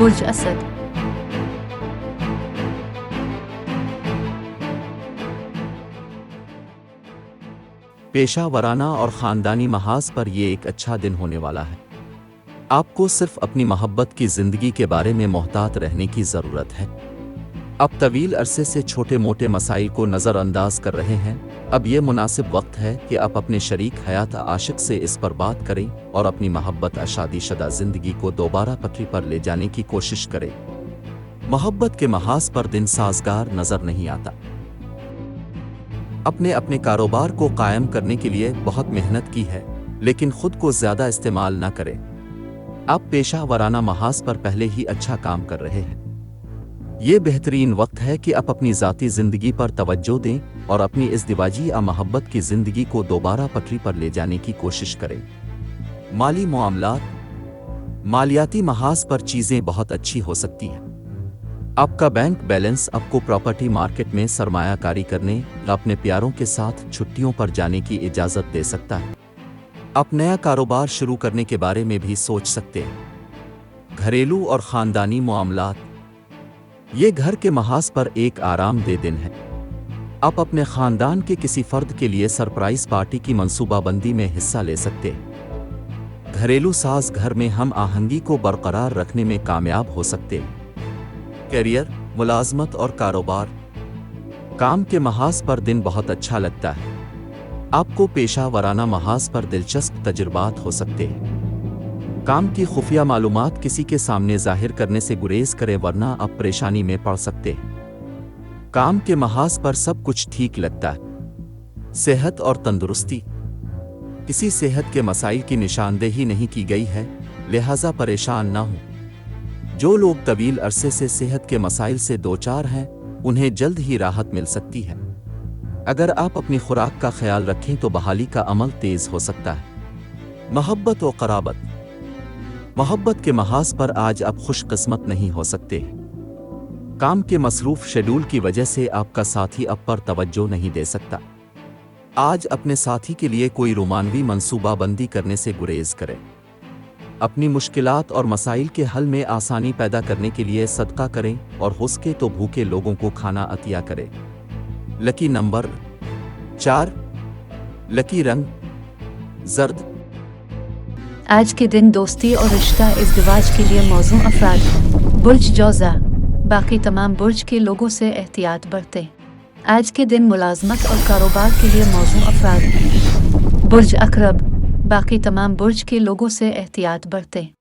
برج اسد۔ پیشہ ورانہ اور خاندانی محاذ پر یہ ایک اچھا دن ہونے والا ہے۔ آپ کو صرف اپنی محبت کی زندگی کے بارے میں محتاط رہنے کی ضرورت ہے۔ اب طویل عرصے سے چھوٹے موٹے مسائل کو نظر انداز کر رہے ہیں، اب یہ مناسب وقت ہے کہ آپ اپنے شریک حیات عاشق سے اس پر بات کریں اور اپنی محبت شادی شدہ زندگی کو دوبارہ پٹری پر لے جانے کی کوشش کریں۔ محبت کے محاذ پر دن سازگار نظر نہیں آتا۔ اپنے کاروبار کو قائم کرنے کے لیے بہت محنت کی ہے، لیکن خود کو زیادہ استعمال نہ کریں۔ آپ پیشہ ورانہ محاذ پر پہلے ہی اچھا کام کر رہے ہیں۔ یہ بہترین وقت ہے کہ آپ اپنی ذاتی زندگی پر توجہ دیں اور اپنی ازدواجی محبت کی زندگی کو دوبارہ پٹری پر لے جانے کی کوشش کریں۔ مالی معاملات، مالیاتی محاذ پر چیزیں بہت اچھی ہو سکتی ہیں۔ آپ کا بینک بیلنس آپ کو پراپرٹی مارکیٹ میں سرمایہ کاری کرنے یا اپنے پیاروں کے ساتھ چھٹیوں پر جانے کی اجازت دے سکتا ہے۔ آپ نیا کاروبار شروع کرنے کے بارے میں بھی سوچ سکتے ہیں۔ گھریلو اور خاندانی معاملات، یہ گھر کے محاذ پر ایک آرام دہ دن ہے۔ آپ اپنے خاندان کے کسی فرد کے لیے سرپرائز پارٹی کی منصوبہ بندی میں حصہ لے سکتے ہیں۔ گھریلو ساز گھر میں ہم آہنگی کو برقرار رکھنے میں کامیاب ہو سکتے ہیں۔ کیریئر، ملازمت اور کاروبار، کام کے محاذ پر دن بہت اچھا لگتا ہے۔ آپ کو پیشہ ورانہ محاذ پر دلچسپ تجربات ہو سکتے ہیں۔ کام کی خفیہ معلومات کسی کے سامنے ظاہر کرنے سے گریز کریں ورنہ آپ پریشانی میں پڑ سکتے ہیں۔ کام کے محاذ پر سب کچھ ٹھیک لگتا ہے۔ صحت اور تندرستی، کسی صحت کے مسائل کی نشاندہی نہیں کی گئی ہے، لہذا پریشان نہ ہوں۔ جو لوگ طویل عرصے سے صحت کے مسائل سے دوچار ہیں، انہیں جلد ہی راحت مل سکتی ہے۔ اگر آپ اپنی خوراک کا خیال رکھیں تو بحالی کا عمل تیز ہو سکتا ہے۔ محبت و قرابت، محبت کے محاذ پر آج آپ خوش قسمت نہیں ہو سکتے۔ کام کے مصروف شیڈول کی وجہ سے آپ کا ساتھی آپ پر توجہ نہیں دے سکتا۔ آج اپنے ساتھی کے لیے کوئی رومانوی منصوبہ بندی کرنے سے گریز کریں۔ اپنی مشکلات اور مسائل کے حل میں آسانی پیدا کرنے کے لیے صدقہ کریں اور ہو سکے تو بھوکے لوگوں کو کھانا عطیہ کریں۔ لکی نمبر 4، لکی رنگ زرد۔ آج کے دن دوستی اور رشتہ ازدواج کے لیے موزوں افراد۔ برج جوزہ، باقی تمام برج کے لوگوں سے احتیاط برتیں۔ آج کے دن ملازمت اور کاروبار کے لیے موزوں افراد۔ برج عقرب، باقی تمام برج کے لوگوں سے احتیاط برتیں۔